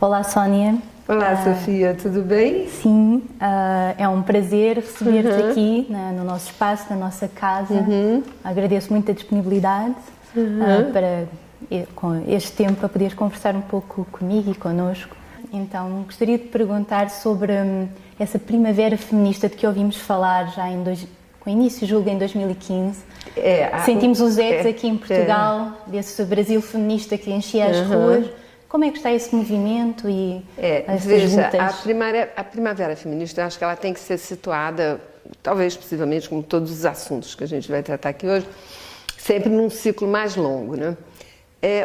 Olá, Sónia. Olá, Sofia, tudo bem? Sim, é um prazer receber-te aqui no nosso espaço, na nossa casa. Agradeço muito a disponibilidade para, com este tempo, para poderes conversar um pouco comigo e connosco. Então, gostaria de perguntar sobre essa primavera feminista de que ouvimos falar já com início, julgo, em 2015. Sentimos os ecos aqui em Portugal, desse Brasil feminista que enchia as ruas. Como é que está esse movimento e essas lutas? A primavera feminista, eu acho que ela tem que ser situada, talvez, possivelmente, como todos os assuntos que a gente vai tratar aqui hoje, sempre num ciclo mais longo, né?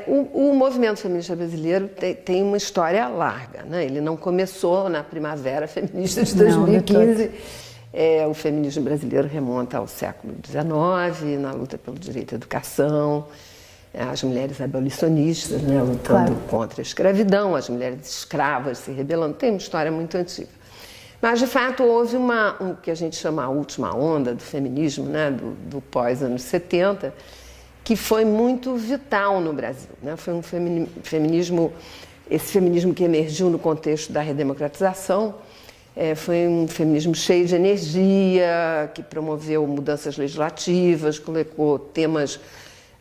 O movimento feminista brasileiro tem uma história larga, né? Ele não começou na primavera feminista de 2015. O feminismo brasileiro remonta ao século XIX, na luta pelo direito à educação, as mulheres abolicionistas, né, lutando contra a escravidão, as mulheres escravas se rebelando. Tem uma história muito antiga. Mas, de fato, houve o que a gente chama a última onda do feminismo, né, do pós-anos 70, que foi muito vital no Brasil, né? Foi um feminismo, esse feminismo que emergiu no contexto da redemocratização, foi um feminismo cheio de energia, que promoveu mudanças legislativas, colocou temas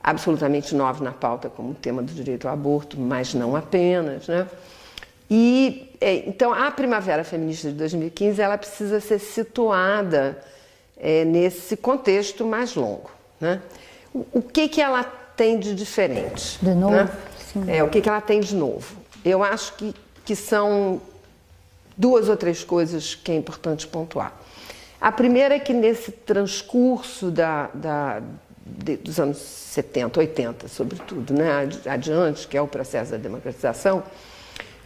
absolutamente novos na pauta, como o tema do direito ao aborto, mas não apenas, né? Então, a primavera feminista de 2015 ela precisa ser situada nesse contexto mais longo, né? O que ela tem de diferente? De novo? Né? Sim. O que ela tem de novo? Eu acho que são duas ou três coisas que é importante pontuar. A primeira é que nesse transcurso dos anos 70, 80, sobretudo, né, adiante, que é o processo da democratização,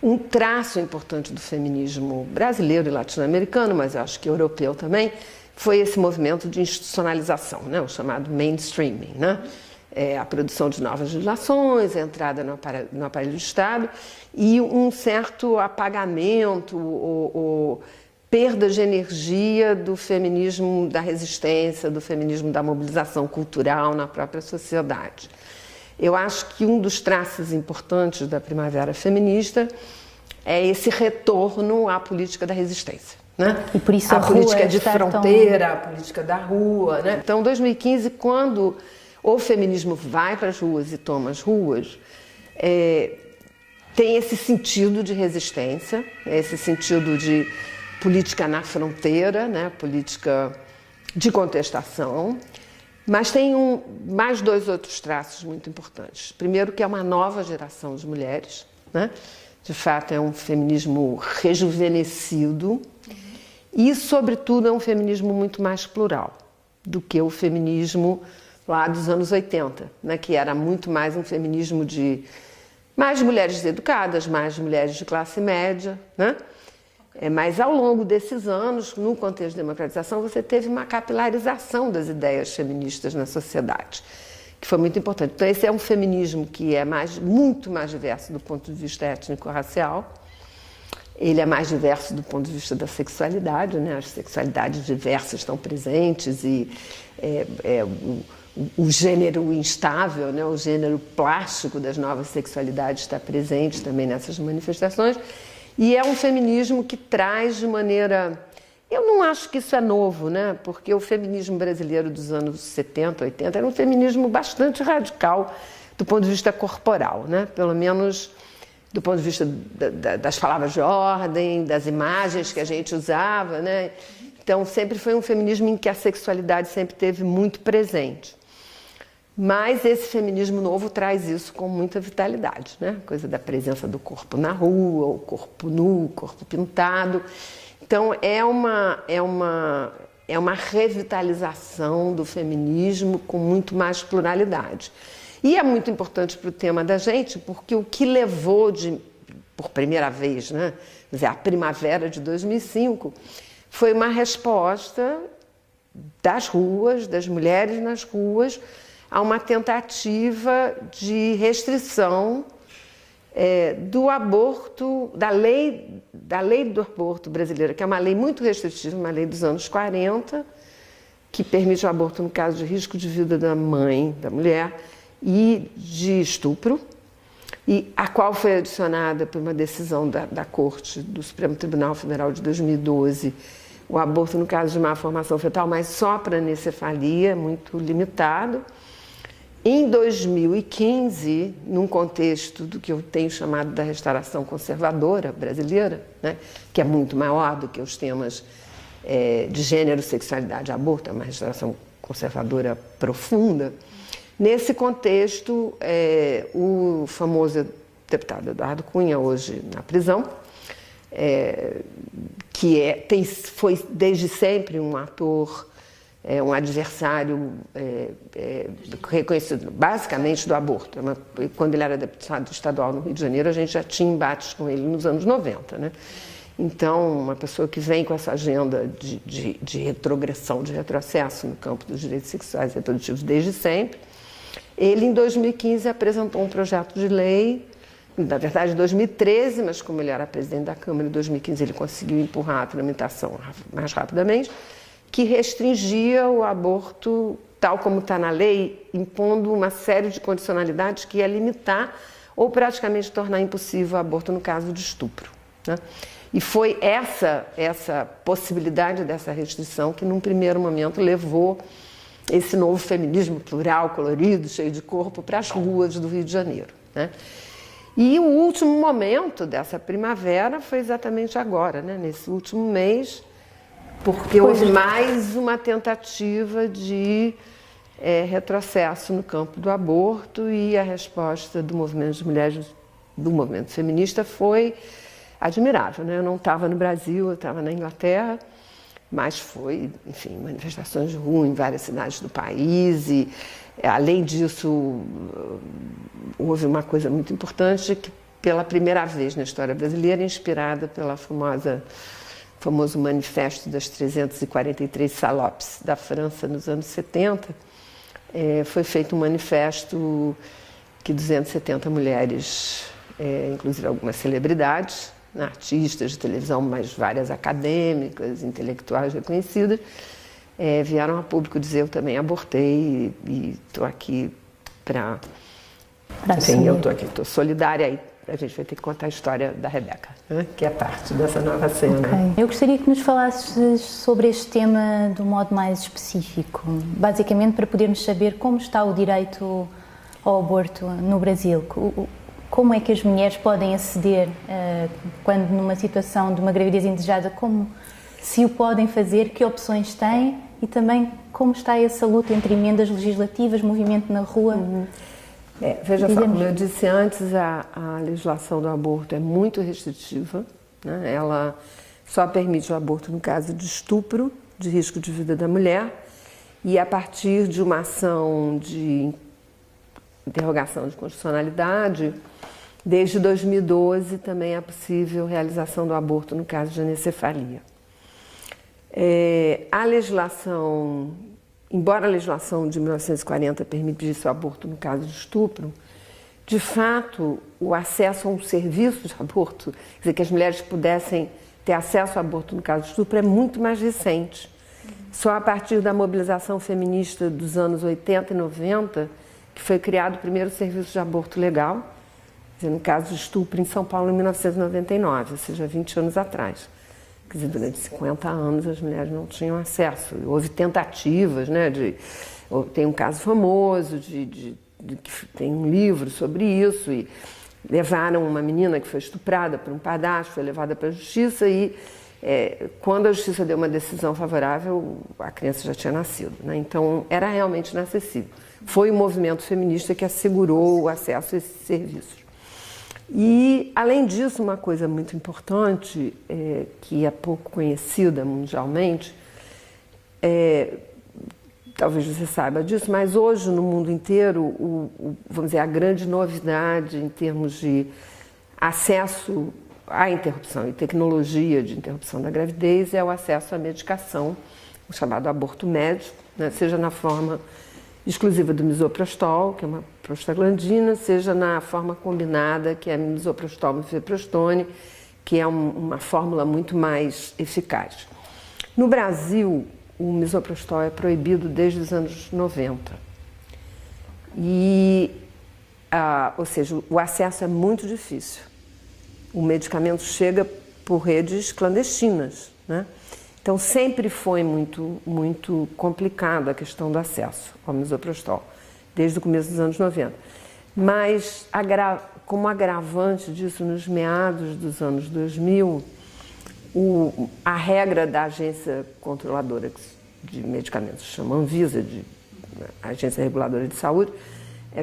um traço importante do feminismo brasileiro e latino-americano, mas eu acho que europeu também, foi esse movimento de institucionalização, né, o chamado mainstreaming, né? A produção de novas legislações, a entrada no aparelho do Estado e um certo apagamento ou perda de energia do feminismo da resistência, do feminismo da mobilização cultural na própria sociedade. Eu acho que um dos traços importantes da primavera feminista é esse retorno à política da resistência, né? E por isso a política de fronteira, a política da rua, né? Então, 2015, quando o feminismo vai para as ruas e toma as ruas, tem esse sentido de resistência, esse sentido de política na fronteira, né? Política de contestação, mas tem mais dois outros traços muito importantes. Primeiro, que é uma nova geração de mulheres, né? De fato, é um feminismo rejuvenescido e, sobretudo, é um feminismo muito mais plural do que o feminismo lá dos anos 80, né? Que era muito mais um feminismo de mais mulheres educadas, mais mulheres de classe média, né? Mas ao longo desses anos, no contexto de democratização, você teve uma capilarização das ideias feministas na sociedade, que foi muito importante. Então, esse é um feminismo que é muito mais diverso do ponto de vista étnico-racial. Ele é mais diverso do ponto de vista da sexualidade, né? As sexualidades diversas estão presentes e o gênero instável, né? O gênero plástico das novas sexualidades está presente também nessas manifestações. E é um feminismo que traz de maneira... Eu não acho que isso é novo, né? Porque o feminismo brasileiro dos anos 70, 80 era um feminismo bastante radical do ponto de vista corporal, né? Pelo menos do ponto de vista das palavras de ordem, das imagens que a gente usava, né? Então, sempre foi um feminismo em que a sexualidade sempre esteve muito presente. Mas esse feminismo novo traz isso com muita vitalidade, né? Coisa da presença do corpo na rua, o corpo nu, o corpo pintado. Então, é uma revitalização do feminismo com muito mais pluralidade. E é muito importante para o tema da gente, porque o que levou por primeira vez, né? Quer dizer, a primavera de 2005, foi uma resposta das ruas, das mulheres nas ruas, a uma tentativa de restrição do aborto, da lei do aborto brasileira, que é uma lei muito restritiva, uma lei dos anos 40, que permite o aborto no caso de risco de vida da mãe, da mulher, e de estupro, e a qual foi adicionada por uma decisão da Corte do Supremo Tribunal Federal de 2012, o aborto no caso de má formação fetal, mas só para anencefalia, muito limitado. Em 2015, num contexto do que eu tenho chamado da restauração conservadora brasileira, né, que é muito maior do que os temas de gênero, sexualidade e aborto, é uma restauração conservadora profunda. Nesse contexto, o famoso deputado Eduardo Cunha, hoje na prisão, foi desde sempre um ator, um adversário reconhecido basicamente do aborto. Quando ele era deputado estadual no Rio de Janeiro, a gente já tinha embates com ele nos anos 90, né? Então, uma pessoa que vem com essa agenda de retrogressão, de retrocesso no campo dos direitos sexuais e reprodutivos desde sempre, ele em 2015 apresentou um projeto de lei, na verdade em 2013, mas como ele era presidente da Câmara, em 2015 ele conseguiu empurrar a tramitação mais rapidamente, que restringia o aborto, tal como está na lei, impondo uma série de condicionalidades que ia limitar ou praticamente tornar impossível o aborto no caso de estupro, né? E foi essa possibilidade dessa restrição que, num primeiro momento, levou esse novo feminismo plural, colorido, cheio de corpo, para as ruas do Rio de Janeiro, né? E o último momento dessa primavera foi exatamente agora, né? Nesse último mês, porque houve mais uma tentativa de retrocesso no campo do aborto, e a resposta do movimento de mulheres, do movimento feminista, foi admirável, né? Eu não estava no Brasil, eu estava na Inglaterra, mas foi, enfim, manifestações de rua em várias cidades do país, e além disso houve uma coisa muito importante, que pela primeira vez na história brasileira, inspirada pela famoso manifesto das 343 salopes da França nos anos 70, foi feito um manifesto que 270 mulheres, inclusive algumas celebridades, artistas de televisão, mas várias acadêmicas, intelectuais reconhecidas, vieram a público dizer: eu também abortei e estou aqui para... Enfim, eu estou aqui, estou solidária, aí a gente vai ter que contar a história da Rebeca, né? Que é parte dessa nova cena. Okay. Eu gostaria que nos falasses sobre este tema de um modo mais específico, basicamente para podermos saber como está o direito ao aborto no Brasil. Como é que as mulheres podem aceder, quando numa situação de uma gravidez indesejada, como se o podem fazer, que opções têm, e também como está essa luta entre emendas legislativas, movimento na rua? Veja só, como eu disse antes, a legislação do aborto é muito restritiva, né? Ela só permite o aborto no caso de estupro, de risco de vida da mulher, e a partir de uma ação de interrogação de constitucionalidade, desde 2012 também é possível realização do aborto no caso de anencefalia. A legislação, embora a legislação de 1940 permitisse o aborto no caso de estupro, de fato, o acesso a um serviço de aborto, quer dizer, que as mulheres pudessem ter acesso ao aborto no caso de estupro, é muito mais recente. Só a partir da mobilização feminista dos anos 80 e 90, que foi criado o primeiro serviço de aborto legal, quer dizer, no caso de estupro em São Paulo, em 1999, ou seja, 20 anos atrás. Quer dizer, durante 50 anos as mulheres não tinham acesso. Houve tentativas, né, tem um caso famoso, que tem um livro sobre isso, e levaram uma menina que foi estuprada por um padrasto, foi levada para a justiça, e quando a justiça deu uma decisão favorável, a criança já tinha nascido, né? Então era realmente inacessível. Foi o movimento feminista que assegurou o acesso a esses serviços. E, além disso, uma coisa muito importante, que é pouco conhecida mundialmente, talvez você saiba disso, mas hoje no mundo inteiro, vamos dizer, a grande novidade em termos de acesso à interrupção e tecnologia de interrupção da gravidez é o acesso à medicação, o chamado aborto médico, né? Seja na forma exclusiva do misoprostol, que é uma prostaglandina, seja na forma combinada, que é misoprostol e mifeprostone, que é uma fórmula muito mais eficaz. No Brasil, o misoprostol é proibido desde os anos 90. E ou seja, o acesso é muito difícil. O medicamento chega por redes clandestinas, né? Então sempre foi muito complicado a questão do acesso ao misoprostol, desde o começo dos anos 90. Mas como agravante disso, nos meados dos anos 2000, a regra da agência controladora de medicamentos, chama Anvisa, Agência Reguladora de Saúde,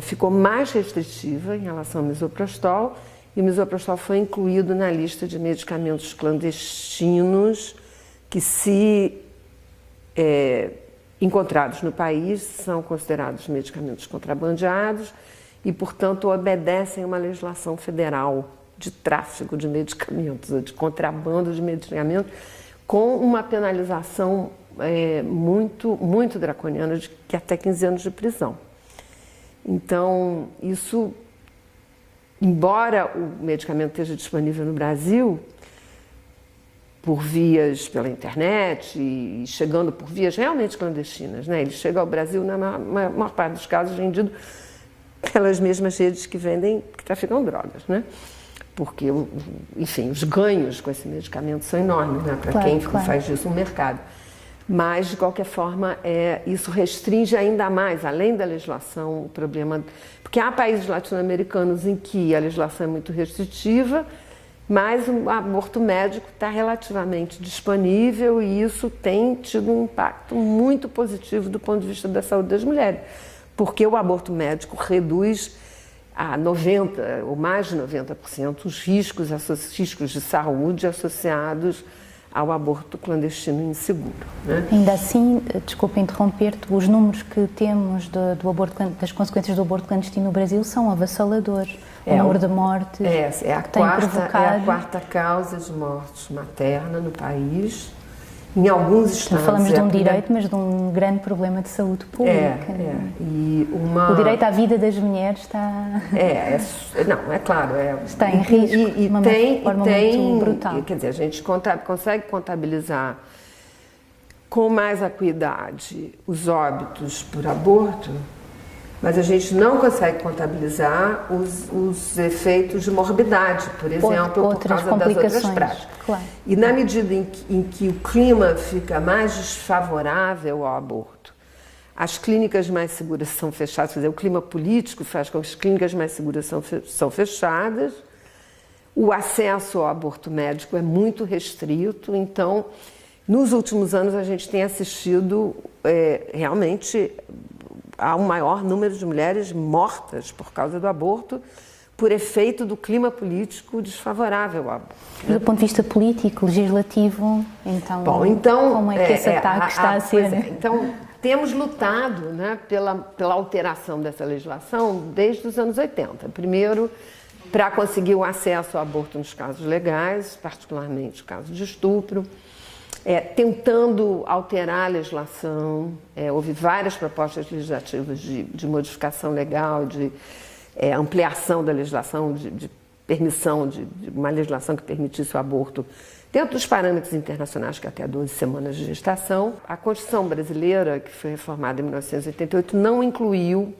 ficou mais restritiva em relação ao misoprostol, e o misoprostol foi incluído na lista de medicamentos clandestinos que, se encontrados no país, são considerados medicamentos contrabandeados e, portanto, obedecem a uma legislação federal de tráfico de medicamentos, ou de contrabando de medicamentos, com uma penalização muito draconiana, de que até 15 anos de prisão. Então, isso, embora o medicamento esteja disponível no Brasil, por vias pela internet e chegando por vias realmente clandestinas, né? Ele chega ao Brasil, na maior parte dos casos, vendido pelas mesmas redes que traficam drogas, né? Porque, enfim, os ganhos com esse medicamento são enormes, né? Para quem faz disso um mercado. Mas, de qualquer forma, isso restringe ainda mais, além da legislação, o problema... Porque há países latino-americanos em que a legislação é muito restritiva, mas o aborto médico está relativamente disponível e isso tem tido um impacto muito positivo do ponto de vista da saúde das mulheres. Porque o aborto médico reduz a 90% ou mais de 90% os riscos de saúde associados ao aborto clandestino e inseguro, né? Ainda assim, desculpa interromper-te, os números que temos das consequências do aborto clandestino no Brasil são avassaladores. O número de mortes é a quarta causa de mortes materna no país. Em alguns estados... Falamos de um direito, mas de um grande problema de saúde pública. O direito à vida das mulheres está... claro. Está em risco de uma forma muito brutal. Quer dizer, a gente consegue contabilizar com mais acuidade os óbitos por aborto, mas a gente não consegue contabilizar os efeitos de morbidade, por exemplo, por causa das outras práticas. Claro. E na medida em que o clima fica mais desfavorável ao aborto, as clínicas mais seguras são fechadas, quer dizer, o clima político faz com que as clínicas mais seguras são fechadas, o acesso ao aborto médico é muito restrito, então, nos últimos anos a gente tem assistido realmente há um maior número de mulheres mortas por causa do aborto, por efeito do clima político desfavorável ao aborto. Do ponto de vista político, legislativo, então como é que esse ataque está a ser? Então, temos lutado, né, pela alteração dessa legislação desde os anos 80. Primeiro, para conseguir o acesso ao aborto nos casos legais, particularmente casos de estupro, tentando alterar a legislação. Houve várias propostas legislativas de modificação legal, de ampliação da legislação, de permissão de uma legislação que permitisse o aborto dentro dos parâmetros internacionais, que é até 12 semanas de gestação. A Constituição brasileira, que foi reformada em 1988, não incluiu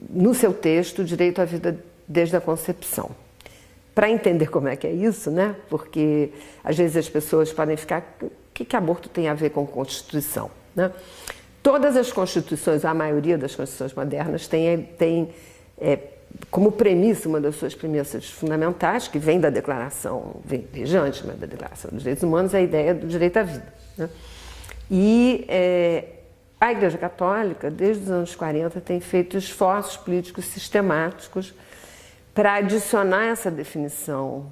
no seu texto o direito à vida desde a concepção. Para entender como é que é isso, né? Porque às vezes as pessoas podem ficar... O que aborto tem a ver com Constituição, né? Todas as constituições, a maioria das constituições modernas, tem como premissa, uma das suas premissas fundamentais, que vem da Declaração, desde antes, mas da Declaração dos Direitos Humanos, a ideia do direito à vida, né? E a Igreja Católica, desde os anos 40, tem feito esforços políticos sistemáticos para adicionar essa definição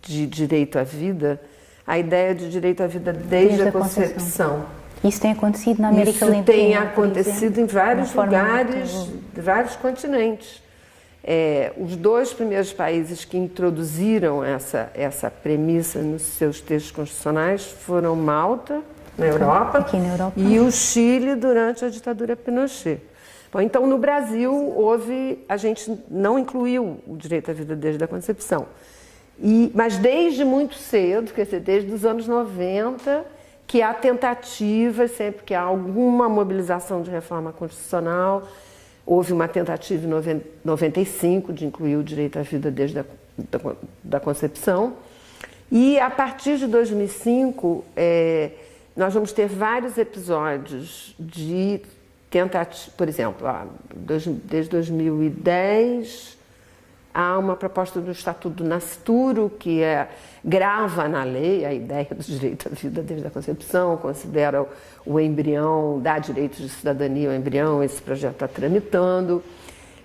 de direito à vida, a ideia de direito à vida desde a concepção. Isso tem acontecido na América Latina? Isso tem acontecido em vários lugares, de vários continentes. Os dois primeiros países que introduziram essa premissa nos seus textos constitucionais foram Malta, na Europa, e o Chile durante a ditadura Pinochet. Bom, então, no Brasil, a gente não incluiu o direito à vida desde a concepção. Mas desde muito cedo, quer dizer, desde os anos 90, que há tentativas, sempre que há alguma mobilização de reforma constitucional, Houve uma tentativa em 95 de incluir o direito à vida desde da concepção. E a partir de 2005, nós vamos ter vários episódios de tentativa. Por exemplo, desde 2010 há uma proposta do Estatuto do Nascituro que grava na lei a ideia do direito à vida desde a concepção, considera o embrião, dá direitos de cidadania ao embrião, esse projeto está tramitando.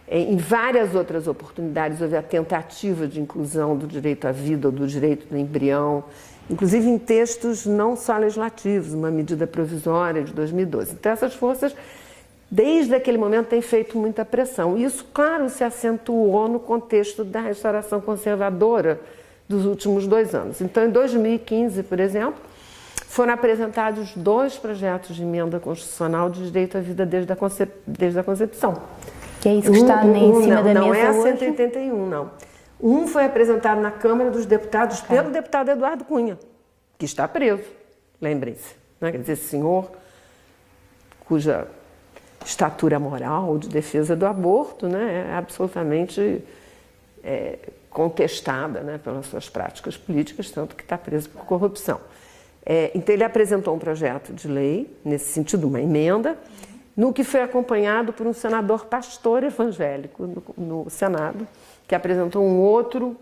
Em várias outras oportunidades houve a tentativa de inclusão do direito à vida ou do direito do embrião, inclusive em textos não só legislativos, uma medida provisória de 2012. Então essas forças, desde aquele momento, têm feito muita pressão. E isso, claro, se acentuou no contexto da restauração conservadora dos últimos 2 anos. Então, em 2015, por exemplo, foram apresentados 2 projetos de emenda constitucional de direito à vida desde a concepção. Que é isso que está em cima da mesa não é a hoje? 181, não. Um foi apresentado na Câmara dos Deputados pelo deputado Eduardo Cunha, que está preso, lembrem-se. Né? Quer dizer, esse senhor cuja estatura moral de defesa do aborto, né, é absolutamente contestada, né, pelas suas práticas políticas, tanto que está preso por corrupção. Então ele apresentou um projeto de lei, nesse sentido, uma emenda, no que foi acompanhado por um senador pastor evangélico no Senado, que apresentou um outro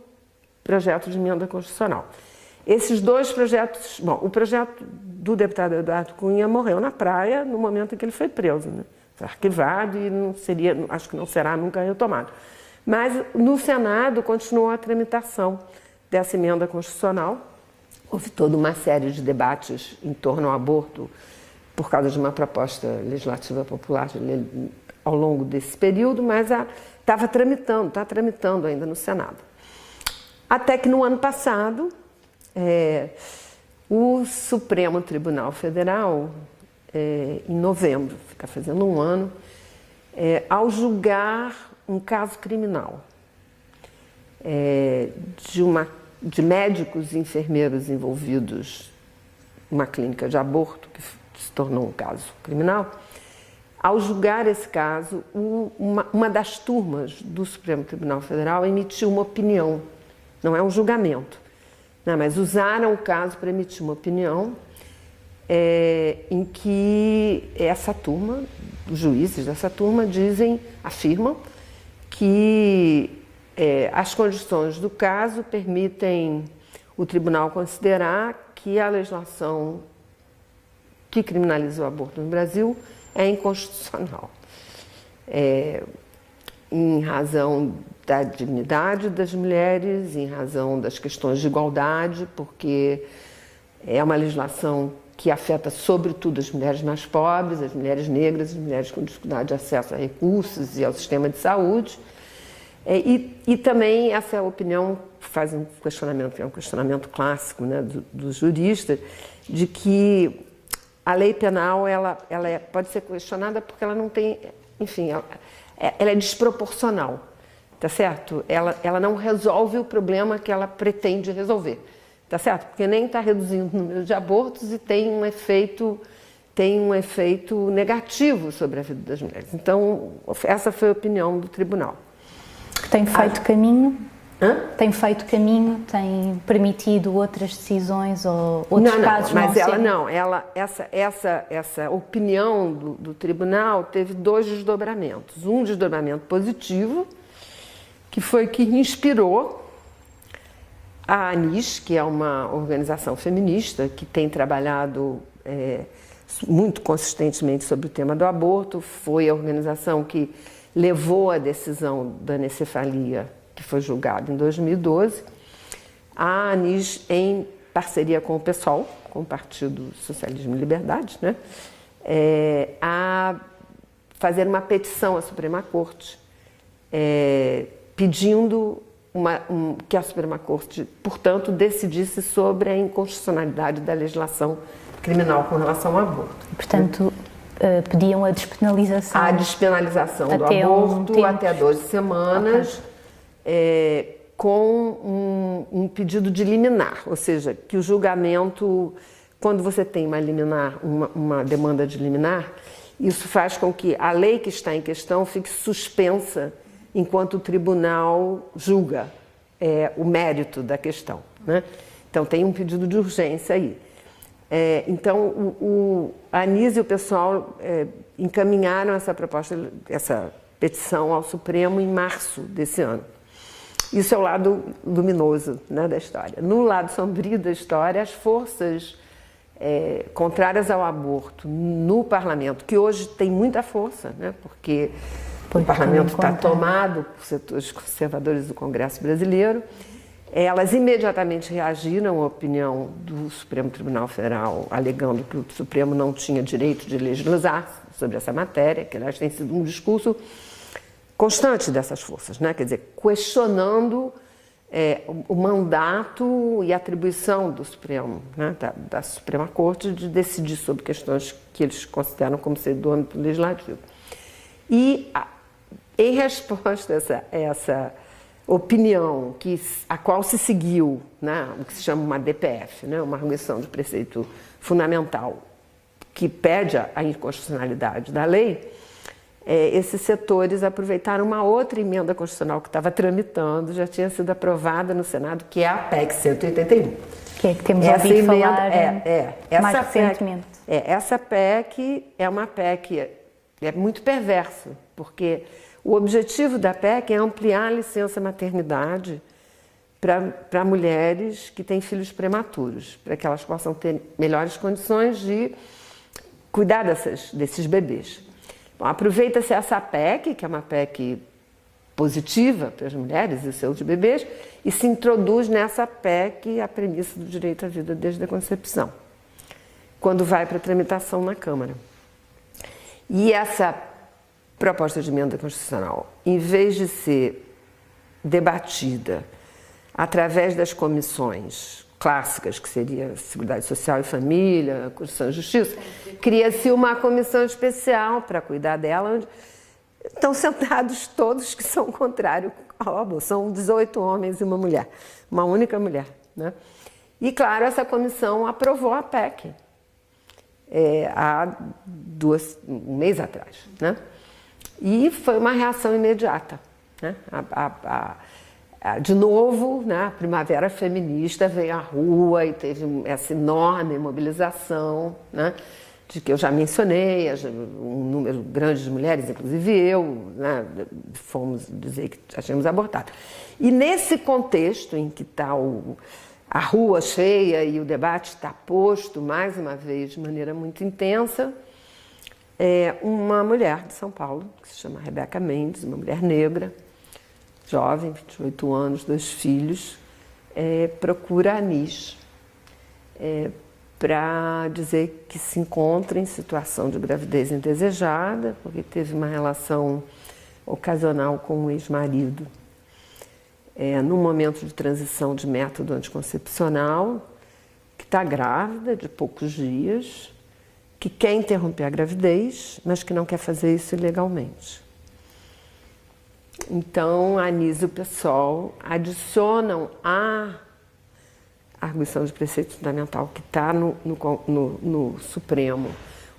projeto de emenda constitucional. Esses 2 projetos... Bom, o projeto do deputado Eduardo Cunha morreu na praia no momento em que ele foi preso, né? Foi arquivado e acho que não será nunca retomado. Mas no Senado continuou a tramitação dessa emenda constitucional. Houve toda uma série de debates em torno ao aborto por causa de uma proposta legislativa popular ao longo desse período, mas está tramitando ainda no Senado. Até que no ano passado, o Supremo Tribunal Federal, em novembro, fica fazendo 1 ano, ao julgar um caso criminal de médicos e enfermeiros envolvidos numa clínica de aborto, que se tornou um caso criminal, ao julgar esse caso, uma das turmas do Supremo Tribunal Federal emitiu uma opinião, não é um julgamento, né, mas usaram o caso para emitir uma opinião em que essa turma, os juízes dessa turma afirmam que as condições do caso permitem o tribunal considerar que a legislação que criminaliza o aborto no Brasil é inconstitucional, em razão da dignidade das mulheres, em razão das questões de igualdade, porque é uma legislação que afeta sobretudo as mulheres mais pobres, as mulheres negras, as mulheres com dificuldade de acesso a recursos e ao sistema de saúde. E também essa opinião faz um questionamento, que é um questionamento clássico, né, dos juristas, de que a lei penal ela pode ser questionada porque ela não tem, enfim, ela é desproporcional, tá certo? Ela não resolve o problema que ela pretende resolver, tá certo? Porque nem está reduzindo o número de abortos e tem um efeito negativo sobre a vida das mulheres. Então, essa foi a opinião do tribunal. Tem feito caminho? Tem feito caminho? Tem permitido outras decisões ou outros casos? Mas essa opinião do tribunal teve 2 desdobramentos. Um desdobramento positivo, que foi que inspirou a Anis, que é uma organização feminista que tem trabalhado muito consistentemente sobre o tema do aborto. Foi a organização que levou a decisão da anencefalia, que foi julgada em 2012, a Anis, em parceria com o PSOL, com o Partido Socialismo e Liberdade, né, a fazer uma petição à Suprema Corte, pedindo que a Suprema Corte, portanto, decidisse sobre a inconstitucionalidade da legislação criminal com relação ao aborto. Portanto, pediam a despenalização. A despenalização do aborto até 12 semanas, com um pedido de liminar, ou seja, que o julgamento, quando você tem uma liminar, uma demanda de liminar, Isso faz com que a lei que está em questão fique suspensa enquanto o tribunal julga o mérito da questão, né? Então tem um pedido de urgência aí. Então a Anísia e o pessoal encaminharam essa proposta, essa petição ao Supremo em março desse ano. Isso é o lado luminoso, né, da história. No lado sombrio da história, as forças contrárias ao aborto no parlamento, que hoje tem muita força, né, porque o parlamento está tomado por setores conservadores do Congresso brasileiro, elas imediatamente reagiram à opinião do Supremo Tribunal Federal, alegando que o Supremo não tinha direito de legislar sobre essa matéria, que aliás tem sido um discurso constante dessas forças, né? Quer dizer, questionando o mandato e atribuição do Supremo, né? da Suprema Corte, de decidir sobre questões que eles consideram como ser do âmbito legislativo. E, em resposta a essa opinião a qual se seguiu, né? O que se chama uma DPF, né? Uma arguição de preceito fundamental, que pede a inconstitucionalidade da lei, esses setores aproveitaram uma outra emenda constitucional que estava tramitando, já tinha sido aprovada no Senado, que é a PEC 181. Que é que temos ouvido falar mais recentemente. Essa PEC é uma PEC muito perversa, porque o objetivo da PEC é ampliar a licença maternidade para mulheres que têm filhos prematuros, para que elas possam ter melhores condições de cuidar desses bebês. Bom, aproveita-se essa PEC, que é uma PEC positiva para as mulheres e seus bebês, e se introduz nessa PEC a premissa do direito à vida desde a concepção, quando vai para a tramitação na Câmara. E essa proposta de emenda constitucional, em vez de ser debatida através das comissões clássicas, que seria Seguridade Social e Família, Constituição e Justiça, cria-se uma comissão especial para cuidar dela, onde estão sentados todos que são contrários ao aborto. São 18 homens e uma mulher, uma única mulher, né? E, claro, essa comissão aprovou a PEC há um mês atrás, né? E foi uma reação imediata, né? De novo, né, a Primavera Feminista veio à rua e teve essa enorme mobilização, né, de que eu já mencionei, um número grande de mulheres, inclusive eu, né, fomos dizer que já tínhamos abortado. E nesse contexto em que está a rua cheia e o debate está posto, mais uma vez, de maneira muito intensa, uma mulher de São Paulo, que se chama Rebeca Mendes, uma mulher negra, jovem, 28 anos, 2 filhos, procura a Anis para dizer que se encontra em situação de gravidez indesejada, porque teve uma relação ocasional com um ex-marido num momento de transição de método anticoncepcional, que está grávida de poucos dias, que quer interromper a gravidez, mas que não quer fazer isso ilegalmente. Então, a Anísia e o PSOL adicionam à arguição de preceito fundamental que está no Supremo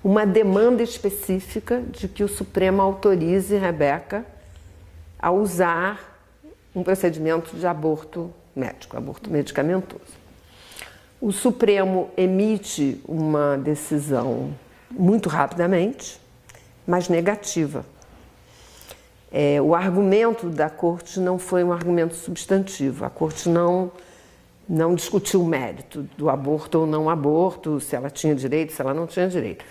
uma demanda específica de que o Supremo autorize Rebeca a usar um procedimento de aborto médico, aborto medicamentoso. O Supremo emite uma decisão muito rapidamente, mas negativa. O argumento da Corte não foi um argumento substantivo. A Corte não discutiu o mérito do aborto ou não aborto, se ela tinha direito, se ela não tinha direito.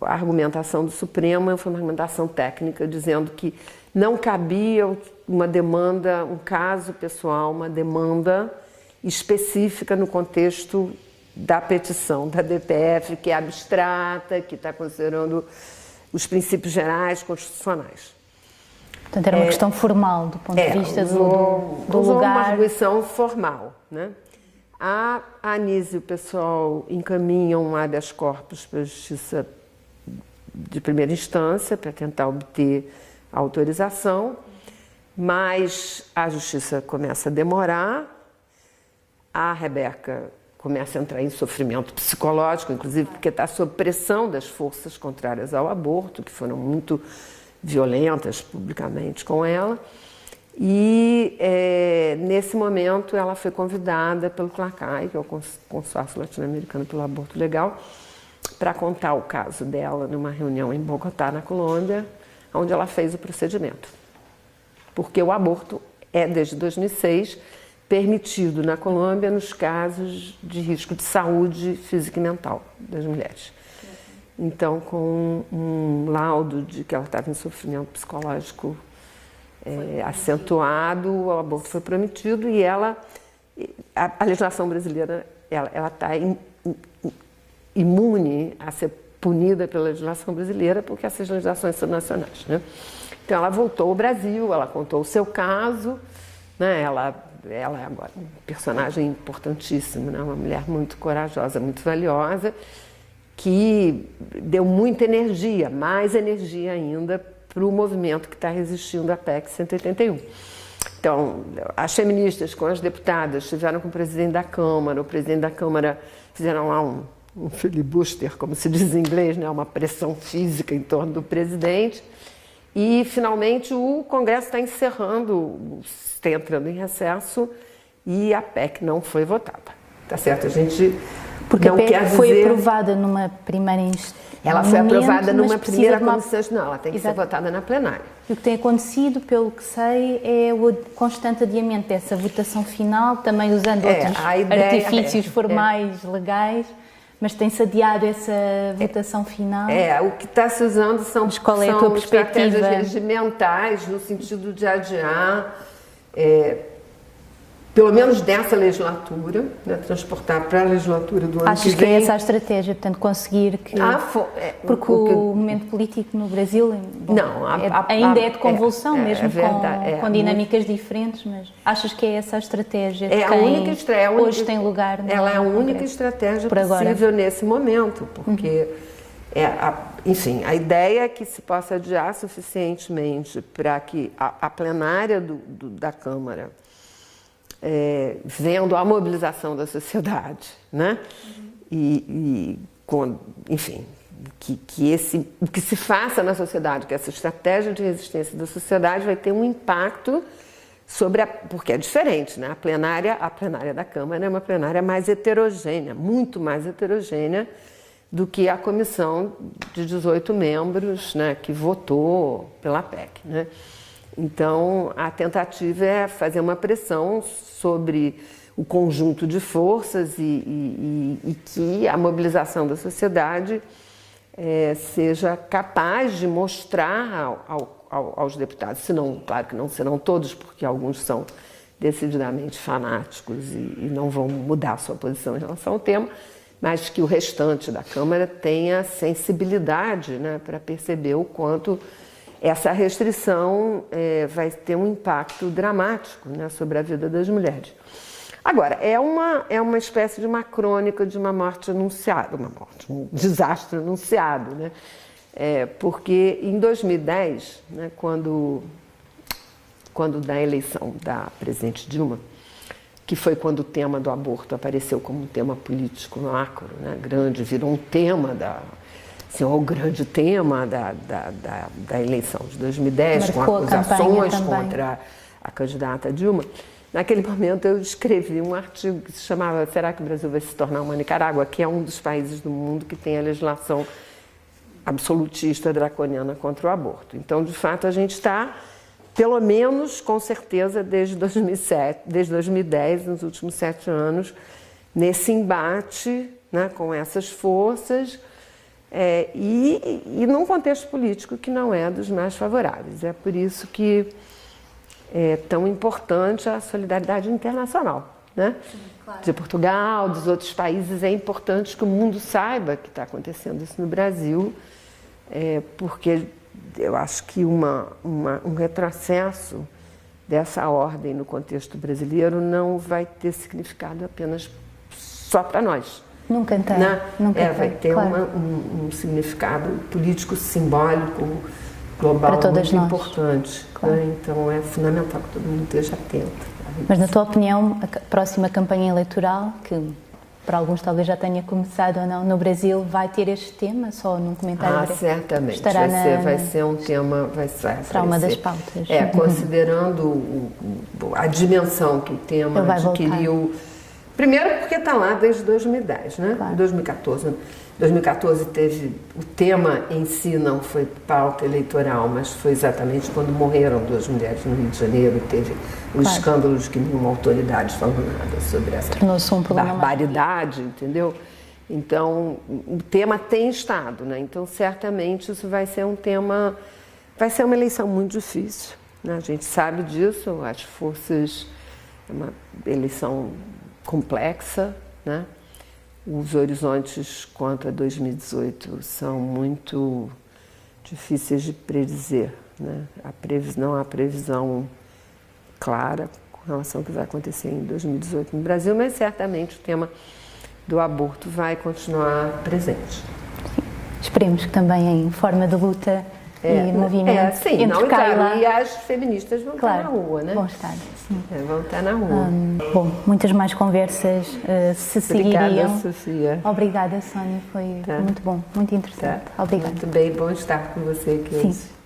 A argumentação do Supremo foi uma argumentação técnica, dizendo que não cabia uma demanda, um caso pessoal, uma demanda específica no contexto da petição da DPF, que é abstrata, que está considerando os princípios gerais constitucionais. Portanto, era uma questão formal, do ponto de vista do lugar. Uma arguição formal, né? A Anísia e o pessoal encaminham um habeas corpus para a Justiça de primeira instância, para tentar obter a autorização, mas a Justiça começa a demorar. A Rebeca começa a entrar em sofrimento psicológico, inclusive porque está sob pressão das forças contrárias ao aborto, que foram muito violentas publicamente com ela. E nesse momento ela foi convidada pelo CLACAI, que é o Consórcio Latino-Americano pelo Aborto Legal, para contar o caso dela numa reunião em Bogotá, na Colômbia, onde ela fez o procedimento. Porque o aborto é, desde 2006, permitido na Colômbia nos casos de risco de saúde física e mental das mulheres. Então, com um laudo de que ela estava em sofrimento psicológico acentuado, o aborto foi permitido e a legislação brasileira ela está imune a ser punida pela legislação brasileira, porque essas legislações são nacionais, né? Então, ela voltou ao Brasil, ela contou o seu caso, né? Ela é agora um personagem importantíssimo, né? Uma mulher muito corajosa, muito valiosa, que deu muita energia, mais energia ainda, para o movimento que está resistindo à PEC 181. Então, as feministas com as deputadas estiveram com o presidente da Câmara, o presidente da Câmara fizeram lá um filibuster, como se diz em inglês, né? Uma pressão física em torno do presidente. E, finalmente, o Congresso está está entrando em recesso e a PEC não foi votada. Tá certo? A gente porque não a PEC quer foi dizer... aprovada numa primeira instância. Ela foi aprovada numa primeira comissão, não, ela tem que ser votada na plenária. E o que tem acontecido, pelo que sei, é o constante adiamento dessa votação final, também usando outros artifícios formais, legais, mas tem-se adiado essa votação final. O que está se usando são estratégias regimentais, no sentido de adiar, pelo menos dessa legislatura, né, transportar para a legislatura do ano que vem. Achas que é essa a estratégia, portanto, conseguir que... porque o momento político no Brasil ainda é de convulsão, mesmo com dinâmicas diferentes, mas achas que é essa a estratégia hoje tem lugar no Ela é a única estratégia possível nesse momento, porque, enfim, a ideia é que se possa adiar suficientemente para que a plenária da Câmara, vendo a mobilização da sociedade, né? Enfim, o que se faça na sociedade, que essa estratégia de resistência da sociedade vai ter um impacto porque é diferente, né? A plenária da Câmara é uma plenária mais heterogênea, muito mais heterogênea do que a comissão de 18 membros, né, que votou pela PEC, né? Então, a tentativa é fazer uma pressão sobre o conjunto de forças e que a mobilização da sociedade seja capaz de mostrar aos deputados, claro que não serão todos, porque alguns são decididamente fanáticos e não vão mudar a sua posição em relação ao tema, mas que o restante da Câmara tenha sensibilidade, né, para perceber o quanto essa restrição vai ter um impacto dramático, né, sobre a vida das mulheres. Agora, é uma espécie de uma crônica de uma morte anunciada, um desastre anunciado, né? Porque em 2010, né, quando da eleição da presidente Dilma, que foi quando o tema do aborto apareceu como um tema político macro, né, grande, virou um tema o grande tema da eleição de 2010, com acusações contra a candidata Dilma. Naquele momento eu escrevi um artigo que se chamava "Será que o Brasil vai se tornar uma Nicarágua?", que é um dos países do mundo que tem a legislação absolutista draconiana contra o aborto. Então, de fato, a gente está, pelo menos, com certeza, desde 2010, nos últimos 7 anos, nesse embate, né, com essas forças, e num contexto político que não é dos mais favoráveis. É por isso que é tão importante a solidariedade internacional, né? Sim, claro. De Portugal, dos outros países. É importante que o mundo saiba que está acontecendo isso no Brasil, porque eu acho que um retrocesso dessa ordem no contexto brasileiro não vai ter significado apenas só para nós. Nunca tem. Né? Vai ter claro. um significado político, simbólico, global, muito importante. Claro. Né? Então é fundamental que todo mundo esteja atento. Mas, na tua opinião, a próxima campanha eleitoral, que para alguns talvez já tenha começado ou não, no Brasil vai ter este tema só num comentário breve? Certamente. Estará Vai ser um tema, será uma das pautas. Considerando a dimensão que o tema Ele vai adquiriu. Primeiro porque está lá desde 2010, né? Claro. 2014. 2014 teve, o tema em si não foi pauta eleitoral, mas foi exatamente quando morreram 2 mulheres no Rio de Janeiro, e teve o escândalo de que nenhuma autoridade falou nada sobre essa barbaridade, entendeu? Então, o tema tem estado, né? Então, certamente isso vai ser um tema, vai ser uma eleição muito difícil, né? A gente sabe disso, as forças, é uma eleição complexa, né? Os horizontes quanto a 2018 são muito difíceis de predizer, né? Não há previsão clara com relação ao que vai acontecer em 2018 no Brasil, mas certamente o tema do aborto vai continuar presente. Esperemos que também em forma de luta e movimento sim, entre Kaila... E as feministas vão estar na rua, né? Vão estar, sim. Vão estar na rua. Bom, muitas mais conversas se seguiriam. Obrigada, Sofia. Obrigada, Sónia, foi muito bom, muito interessante. Tá. Obrigada. Muito bem, bom estar com você aqui hoje. Sim.